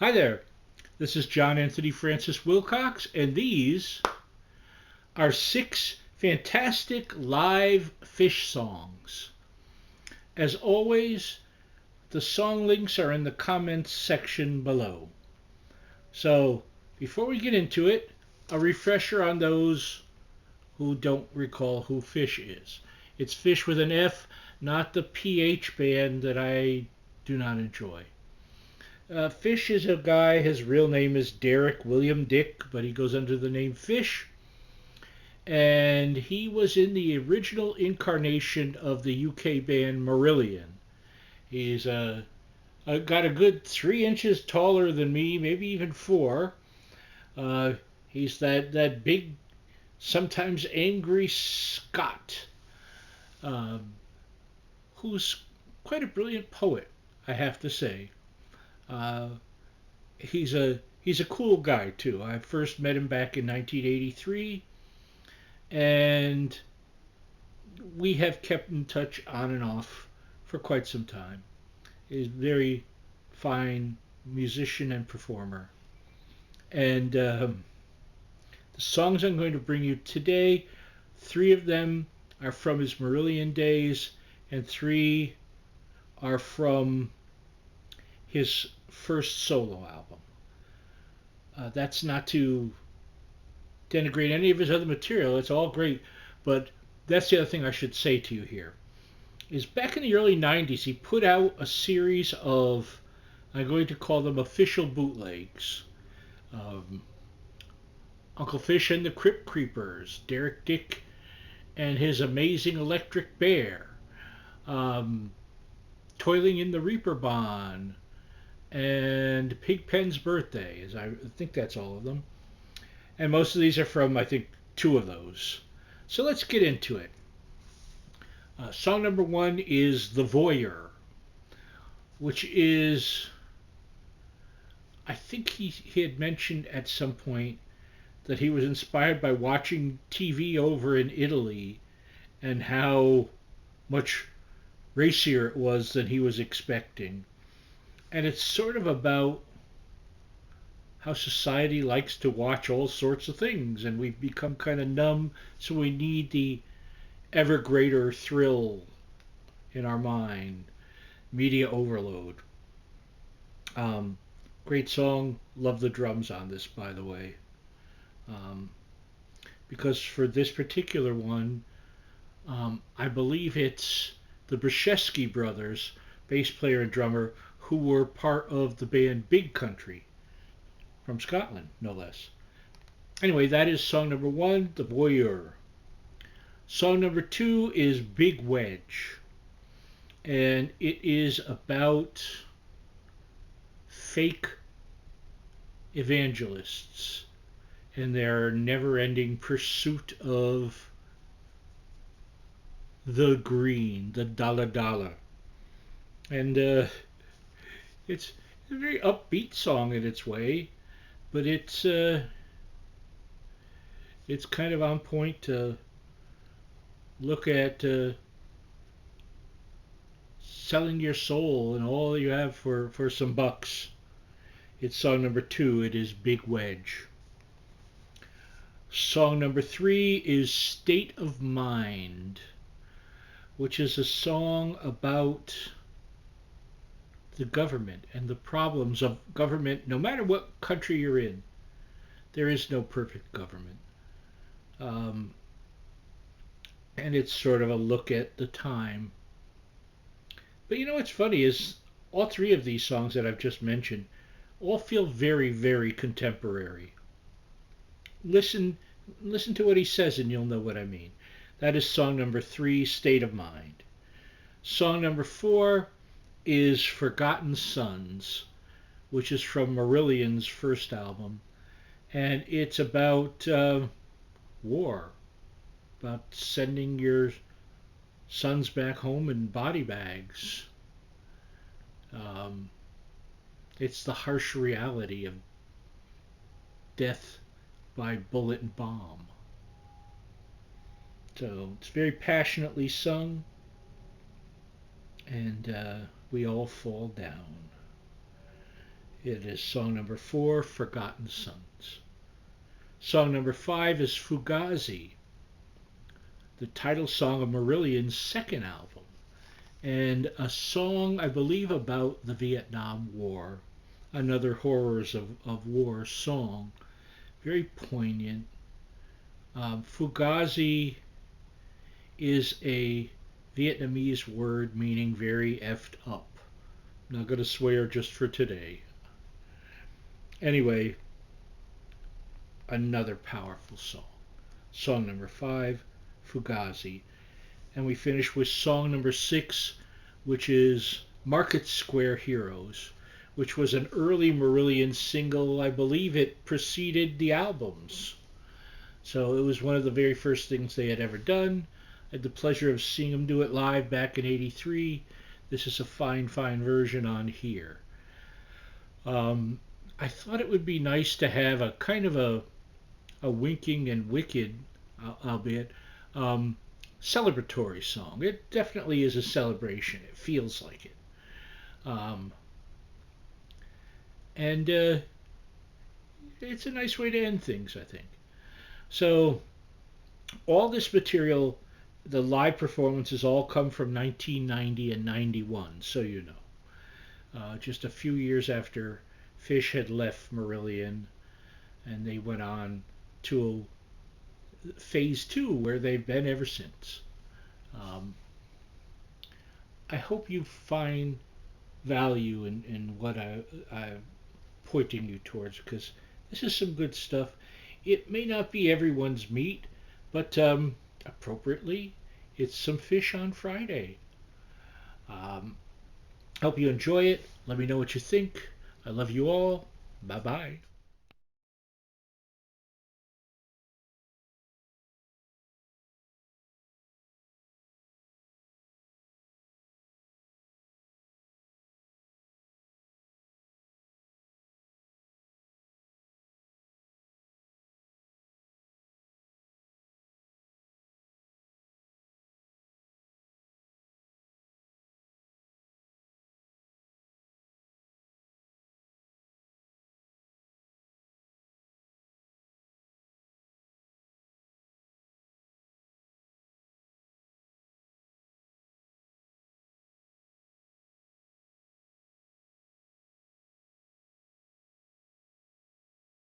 Hi there, this is John Anthony Francis Wilcox, and these are 6 fantastic live Phish songs. As always, the song links are in the comments section below. So, before we get into it, a refresher on those who don't recall who Phish is. It's Phish with an F, not the PH band that I do not enjoy. Phish is a guy, his real name is Derek William Dick, but he goes under the name Phish. And he was in the original incarnation of the UK band Marillion. He's got a good 3 inches taller than me, maybe even 4. Uh, he's that big, sometimes angry Scot, um, who's quite a brilliant poet, I have to say. Uh, he's a cool guy too. I first met him back in 1983, and we have kept in touch on and off for quite some time. He's a very fine musician and performer. And the songs I'm going to bring you today, 3 of them are from his Marillion days, and 3 are from his first solo album. That's not to denigrate any of his other material. It's all great, but that's the other thing I should say to you here. Is back in the early 90s, he put out a series of, I'm going to call them official bootlegs. Um, Uncle Fish and the Crypt Creepers, Derek Dick and his Amazing Electric Bear, um, Toiling in the Reaper and Pigpen's Birthday. I think that's all of them. And most of these are from, I think, 2 of those. So let's get into it. Song number 1 is The Voyeur, which is, I think he had mentioned at some point that he was inspired by watching TV over in Italy and how much racier it was than he was expecting. And it's sort of about how society likes to watch all sorts of things, and we've become kind of numb, so we need the ever greater thrill in our mind. Media overload. Um, Great song. Love the drums on this, by the way. Um, because for this particular one, I believe it's the Brzezinski brothers, bass player and drummer, who were part of the band Big Country from Scotland, no less. Anyway, that is song number 1, The Voyeur. Song number 2 is Big Wedge, and it is about fake evangelists and their never-ending pursuit of the green, the dollar dollar. And it's a very upbeat song in its way, but it's kind of on point to look at selling your soul and all you have for some bucks. It's song number 2. It is Big Wedge. Song number 3 is State of Mind, which is a song about the government and the problems of government, no matter what country you're in. There is no perfect government. Um, and it's sort of a look at the time. But you know what's funny is all 3 of these songs that I've just mentioned all feel very, very contemporary. Listen, listen to what he says, and you'll know what I mean. That is song number 3, State of Mind. Song number 4 is Forgotten Sons, which is from Marillion's first album, and it's about war, about sending your sons back home in body bags. Um, it's the harsh reality of death by bullet and bomb. So it's very passionately sung, and we all fall down. It is song number 4, Forgotten Sons. Song number 5 is Fugazi, the title song of Marillion's second album, and a song, I believe, about the Vietnam War, another horrors of war song, very poignant. Fugazi is a Vietnamese word meaning very effed up. I'm not going to swear just for today. Anyway, another powerful song. Song number 5, Fugazi. And we finish with song number 6, which is Market Square Heroes, which was an early Marillion single. I believe it preceded the albums. So it was one of the very first things they had ever done. I had the pleasure of seeing them do it live back in '83. This is a fine, fine version on here. I thought it would be nice to have a kind of a winking and wicked, albeit, celebratory song. It definitely is a celebration. It feels like it. And it's a nice way to end things, I think. So all this material, the live performances all come from 1990 and 91, so you know. Just a few years after Fish had left Marillion, and they went on to phase 2, where they've been ever since. I hope you find value in what I'm pointing you towards, because this is some good stuff. It may not be everyone's meat, but appropriately, it's some Fish on Friday. Hope you enjoy it. Let me know what you think. I love you all. Bye-bye.